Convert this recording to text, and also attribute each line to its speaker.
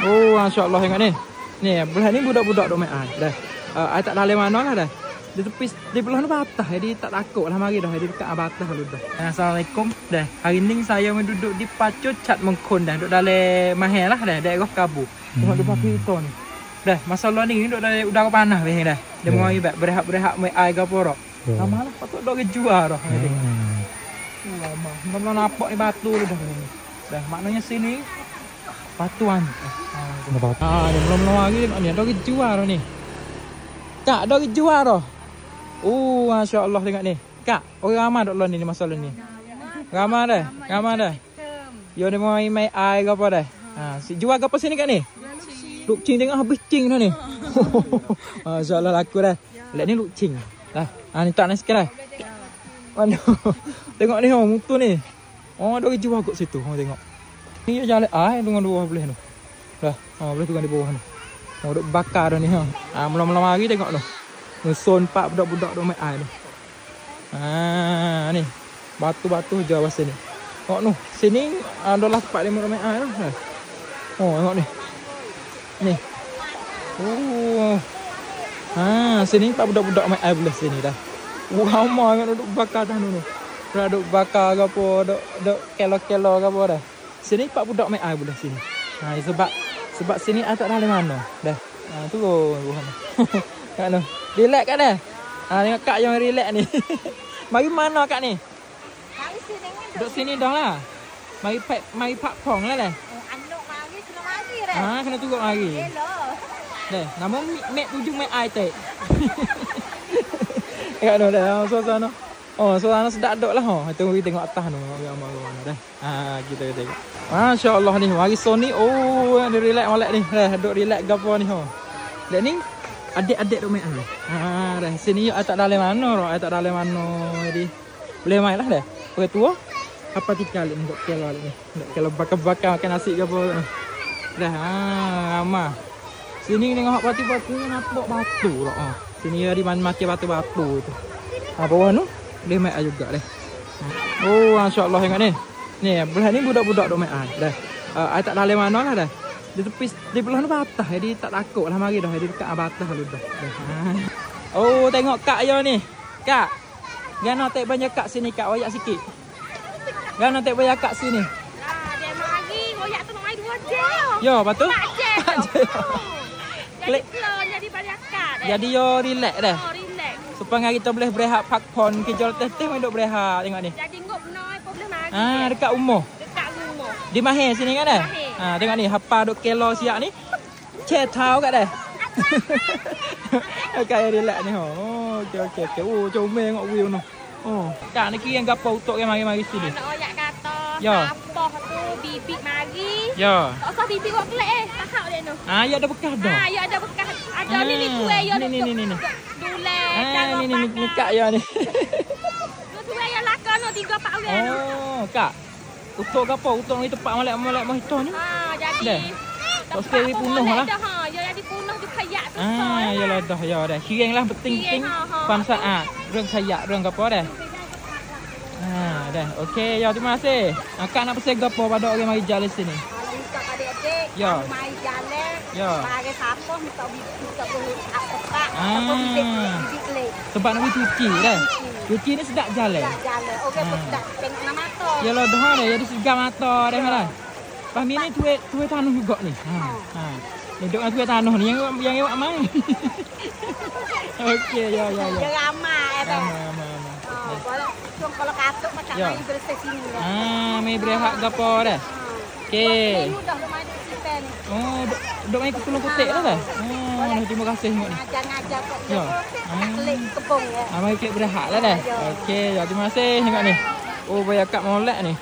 Speaker 1: Oh, masya-Allah tengok ni. Ni belah ni budak-budak duk main air. Dah. Ai tak dalem mana lah dah. Di tepi di belah ni batah jadi tak takut lah mari dah di dekat batah lu dah. Assalamualaikum. Dah. Hari ni saya duduk di Pacu Cat Mengkon dah. Duduk dalam mahal lah dah daerah Kabu. Tengok depan kita ni. Dah, masalah ni duduk dalam udara panas weh dah. Dia mau ibak berehat-berehat main air ke apa dak. Lama lah patut dak kejuar dah ni. Lama. Mana nampak ni batu lu dah. Dah, maknanya sini batuan. Ni belum lagi tengok ni ada kejuar ni. Kak, ada kejuar dah. Oh, masya-Allah tengok ni. Kak, orang ramai dok ni masalah ni. Ramai dah. Yo dia mau main air ke apa dah. Si jual ke apa sini Kak ni? Luk cing tengok habis cing dah ni. Masya-Allah laku dah. Lek ni luk cing. Dah. Ni tak nak sikit dah. Aduh. Tengok ni mutu ni. Ada kejuar kat situ. Tengok. Ni jalan air dengan dua belah tu. Dah. Belah tu kan di bawah ni. Duk bakar dah ni Mula-mula mari tengok tu. Ngeson pak budak-budak duk main air tu. Ni. Batu-batu je bawah sini. Tengok tu. Sini adalah tempat dia main air tu. Tengok ni. Ni. Sini pak budak-budak main air belah sini dah. Ramai kan duk bakar dah tu. Dah duk bakar ke apa, duk kelo-kelo ke apa dah. Sini pak budak main air belah sini. Sebab sini tak ada mana. Dah. Tu bukan. Kak tu. Relax Kak dah. Tengok Kak yang relax ni. Mari mana Kak ni?
Speaker 2: Mari sini.
Speaker 1: Duduk sini dah lah. Mari pak pong lah dah.
Speaker 2: Anak mari kena mari dah.
Speaker 1: Kena turut mari.
Speaker 2: Hello.
Speaker 1: Dah, nama mek tuju main air tak. Tengok tu dah. Suasana. Suasana sedap dok lah. Tunggu kita tengok atas tu. Dah. Kita tengok. Masya-Allah ni. Mari Sony. Dia relax molek ni. Dah duk relax gapo ni. Dek ni adik-adik duk main air. Dah sini tak dalam mana. Tak dalam mana jadi. Boleh main lah dah. Orang tua apa tikal ni duk kelo ni. Duk kelo bakar-bakar makan nasi gapo. Dah ramah. Sini tengok batu-batu nampak batu lah. Sini ada mati batu-batu tu. Bawah tu boleh main air juga dah. Masya-Allah tengok ni. Ni belah ni budak-budak duk main air dah. Ai tak dalam mana lah dah. Di tepi di belah ni batah jadi tak takut lah mari dah di dekat batah lu dah. Tengok Kak yo ni. Kak. Gana tak banyak Kak sini Kak wayak sikit. Gana tak banyak Kak sini.
Speaker 2: Dia mari wayak tu nak dua je.
Speaker 1: Yo, betul?
Speaker 2: Jadi slow jadi banyak Kak.
Speaker 1: Jadi yo relax dah.
Speaker 2: Relax.
Speaker 1: Supaya kita boleh berehat pakpon kejol teh duk berehat tengok ni.
Speaker 2: Jadi ngop noi pun boleh mari.
Speaker 1: Dekat rumah. Di Mahir sini kan dah. Tengok ni hapa duk kelo siap ni. Cek tahu kat dah. Okey relax ni. Okey. Comel tengok view tu. Kak ni kira gapo utuk yang mari sini.
Speaker 2: Nak oyak kata.
Speaker 1: Ya.
Speaker 2: Sampah tu bibik mari.
Speaker 1: Ya.
Speaker 2: Tak usah bibik buat kelek tak dia tu.
Speaker 1: Ya ada bekas dah.
Speaker 2: Ya ada bekas. Ada ni tuai ya
Speaker 1: ni.
Speaker 2: Dule
Speaker 1: Ni Kak ya ni.
Speaker 2: Tu tuai yang lakon tu 3-4 orang.
Speaker 1: Kak. Utuk gapo? Utuk ni tempat molek mah hitam ni.
Speaker 2: Jadi
Speaker 1: tak sekali punuh lah.
Speaker 2: Ya jadi punuh di kayak tu.
Speaker 1: Yalah dah ya dah. Kirang lah penting-penting pansaan. Reng kayak reng gapo dah. Dah. Okey, ya terima kasih. Kak nak pesan gapo pada orang mari jalan sini?
Speaker 2: Kalau minta pada adik,
Speaker 1: ya.
Speaker 2: Mari jalan.
Speaker 1: Ya.
Speaker 2: Bagi siapa minta apa? Bibik lek.
Speaker 1: Sebab nak cuci dah. Cuci ni sedap jalan.
Speaker 2: Jalan. Okey, sedap. Tengok nama mata.
Speaker 1: Yalah dah dah jadi segar mata dah lah. Pas ni tuai tanah juga ni. Ni duk dengan tuai tanah ni yang awak main. Okey, ya.
Speaker 2: Dia ramai
Speaker 1: Ramai.
Speaker 2: Kalau katuk macam main bersih sini dah.
Speaker 1: Main berehat gapo dah. Okey.
Speaker 2: Mudah main di situ ni.
Speaker 1: Duk main ke Pulau Kotek dah. Terima kasih tengok ni.
Speaker 2: Ngajar kok.
Speaker 1: Ya.
Speaker 2: Klik kebong ya.
Speaker 1: Mari kita berehat lah dah. Okey, terima kasih tengok ni. Banyak Kak molek ni.